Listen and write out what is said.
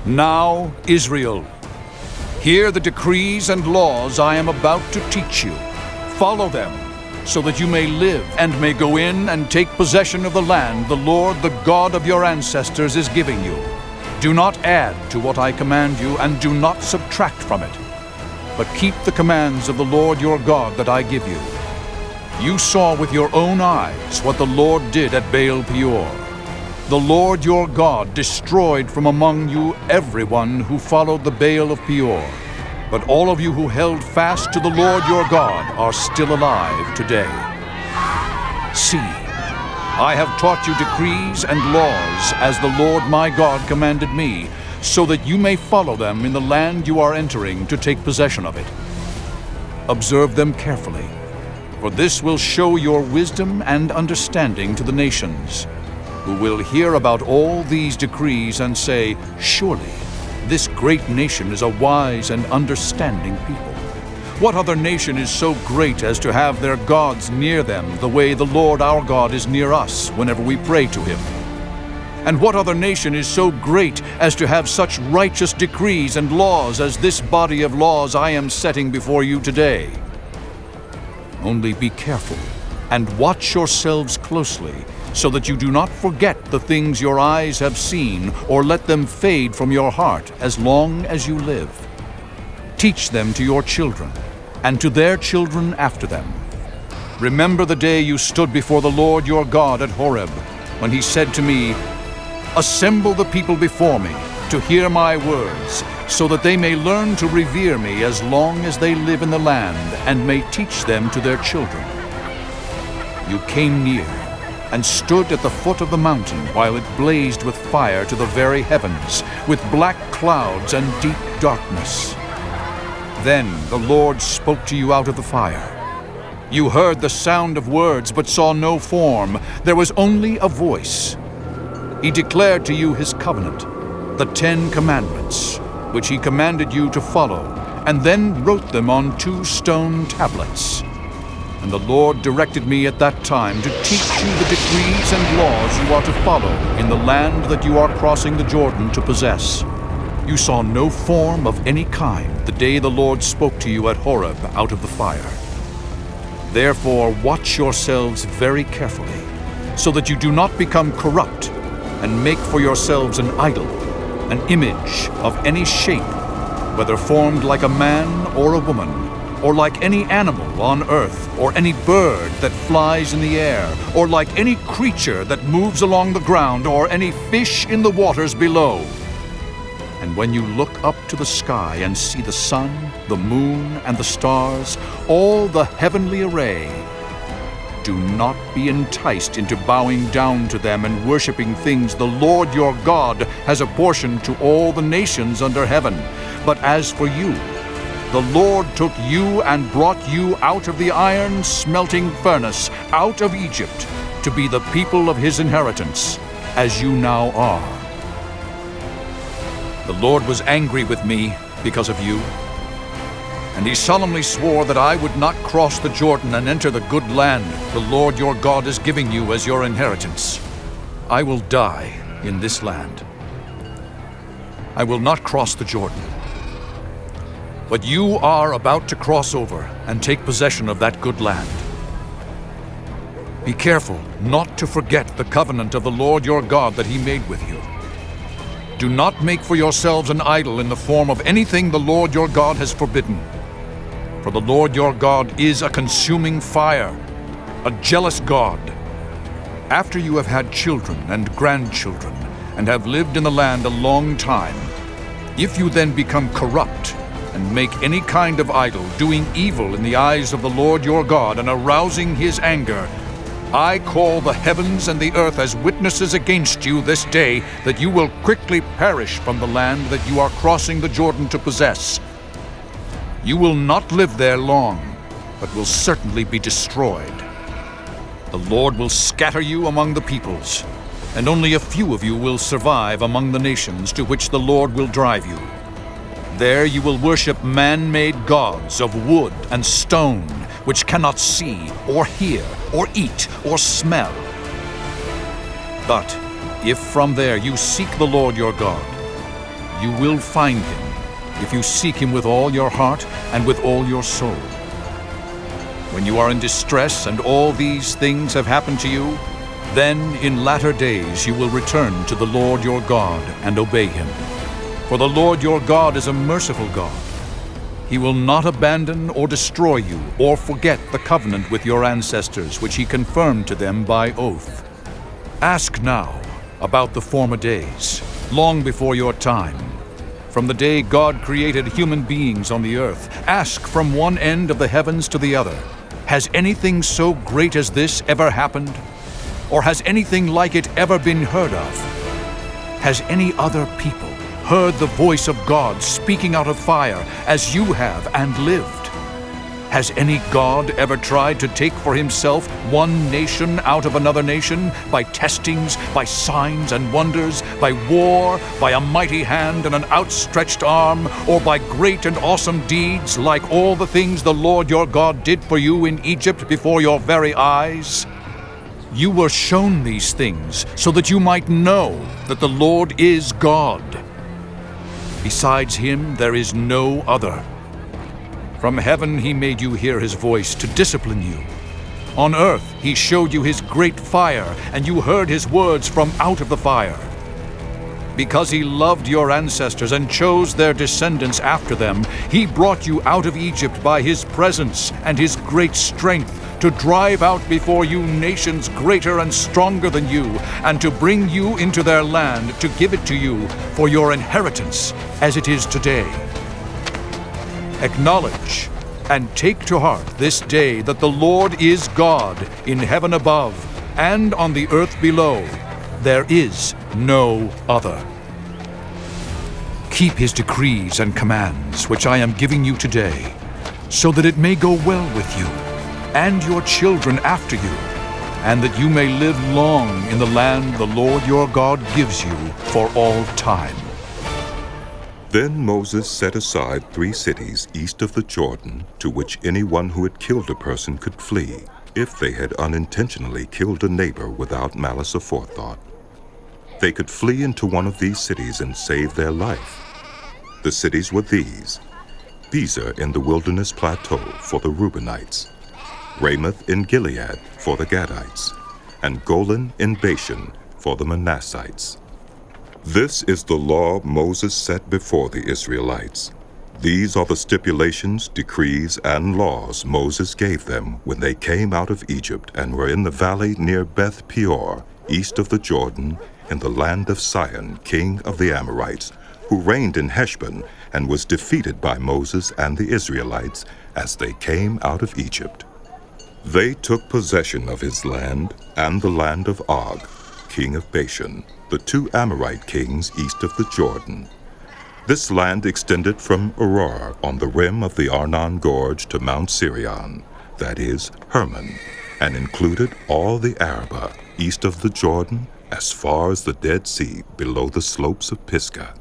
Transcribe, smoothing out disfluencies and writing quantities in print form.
Now, Israel, hear the decrees and laws I am about to teach you. Follow them, so that you may live and may go in and take possession of the land the Lord, the God of your ancestors, is giving you. Do not add to what I command you, and do not subtract from it, but keep the commands of the Lord your God that I give you. You saw with your own eyes what the Lord did at Baal Peor. The Lord your God destroyed from among you everyone who followed the Baal of Peor. But all of you who held fast to the Lord your God are still alive today. See, I have taught you decrees and laws as the Lord my God commanded me, so that you may follow them in the land you are entering to take possession of it. Observe them carefully, for this will show your wisdom and understanding to the nations, who will hear about all these decrees and say, "Surely this great nation is a wise and understanding people. What other nation is so great as to have their gods near them the way the Lord our God is near us whenever we pray to him? And what other nation is so great as to have such righteous decrees and laws as this body of laws I am setting before you today? Only be careful and watch yourselves closely, so that you do not forget the things your eyes have seen, or let them fade from your heart as long as you live. Teach them to your children, and to their children after them. Remember the day you stood before the Lord your God at Horeb, when he said to me, "Assemble the people before me, to hear my words, so that they may learn to revere me as long as they live in the land, and may teach them to their children." You came near, and stood at the foot of the mountain while it blazed with fire to the very heavens, with black clouds and deep darkness. Then the Lord spoke to you out of the fire. You heard the sound of words, but saw no form. There was only a voice. He declared to you his covenant, the 10 Commandments, which he commanded you to follow, and then wrote them on 2 stone tablets. And the Lord directed me at that time to teach you the decrees and laws you are to follow in the land that you are crossing the Jordan to possess. You saw no form of any kind the day the Lord spoke to you at Horeb out of the fire. Therefore watch yourselves very carefully, so that you do not become corrupt and make for yourselves an idol, an image of any shape, whether formed like a man or a woman, or like any animal on earth, or any bird that flies in the air, or like any creature that moves along the ground, or any fish in the waters below. And when you look up to the sky and see the sun, the moon, and the stars, all the heavenly array, do not be enticed into bowing down to them and worshiping things the Lord your God has apportioned to all the nations under heaven. But as for you, the Lord took you and brought you out of the iron smelting furnace, out of Egypt, to be the people of his inheritance, as you now are. The Lord was angry with me because of you, and he solemnly swore that I would not cross the Jordan and enter the good land the Lord your God is giving you as your inheritance. I will die in this land. I will not cross the Jordan. But you are about to cross over and take possession of that good land. Be careful not to forget the covenant of the Lord your God that he made with you. Do not make for yourselves an idol in the form of anything the Lord your God has forbidden. For the Lord your God is a consuming fire, a jealous God. After you have had children and grandchildren, and have lived in the land a long time, if you then become corrupt, and make any kind of idol, doing evil in the eyes of the Lord your God, and arousing his anger, I call the heavens and the earth as witnesses against you this day, that you will quickly perish from the land that you are crossing the Jordan to possess. You will not live there long, but will certainly be destroyed. The Lord will scatter you among the peoples, and only a few of you will survive among the nations to which the Lord will drive you. There you will worship man-made gods of wood and stone, which cannot see, or hear, or eat, or smell. But if from there you seek the Lord your God, you will find him, if you seek him with all your heart and with all your soul. When you are in distress and all these things have happened to you, then in latter days you will return to the Lord your God and obey him. For the Lord your God is a merciful God. He will not abandon or destroy you or forget the covenant with your ancestors, which he confirmed to them by oath. Ask now about the former days, long before your time. From the day God created human beings on the earth, ask from one end of the heavens to the other, has anything so great as this ever happened? Or has anything like it ever been heard of? Has any other people heard the voice of God speaking out of fire as you have and lived? Has any God ever tried to take for himself one nation out of another nation by testings, by signs and wonders, by war, by a mighty hand and an outstretched arm, or by great and awesome deeds like all the things the Lord your God did for you in Egypt before your very eyes? You were shown these things so that you might know that the Lord is God. Besides him, there is no other. From heaven he made you hear his voice to discipline you. On earth he showed you his great fire, and you heard his words from out of the fire. Because he loved your ancestors and chose their descendants after them, he brought you out of Egypt by his presence and his great strength, to drive out before you nations greater and stronger than you, and to bring you into their land, to give it to you for your inheritance, as it is today. Acknowledge and take to heart this day that the Lord is God in heaven above and on the earth below. There is no other. Keep his decrees and commands, which I am giving you today, so that it may go well with you and your children after you, and that you may live long in the land the Lord your God gives you for all time. Then Moses set aside 3 cities east of the Jordan, to which anyone who had killed a person could flee, if they had unintentionally killed a neighbor without malice aforethought. They could flee into one of these cities and save their life. The cities were these: Bezer in the wilderness plateau for the Reubenites, Ramoth in Gilead for the Gadites, and Golan in Bashan for the Manassites. This is the law Moses set before the Israelites. These are the stipulations, decrees, and laws Moses gave them when they came out of Egypt and were in the valley near Baal Peor, east of the Jordan, in the land of Sihon, king of the Amorites, who reigned in Heshbon and was defeated by Moses and the Israelites as they came out of Egypt. They took possession of his land and the land of Og, king of Bashan, the 2 Amorite kings east of the Jordan. This land extended from Aroer on the rim of the Arnon Gorge to Mount Sirion, that is, Hermon, and included all the Arabah east of the Jordan as far as the Dead Sea below the slopes of Pisgah.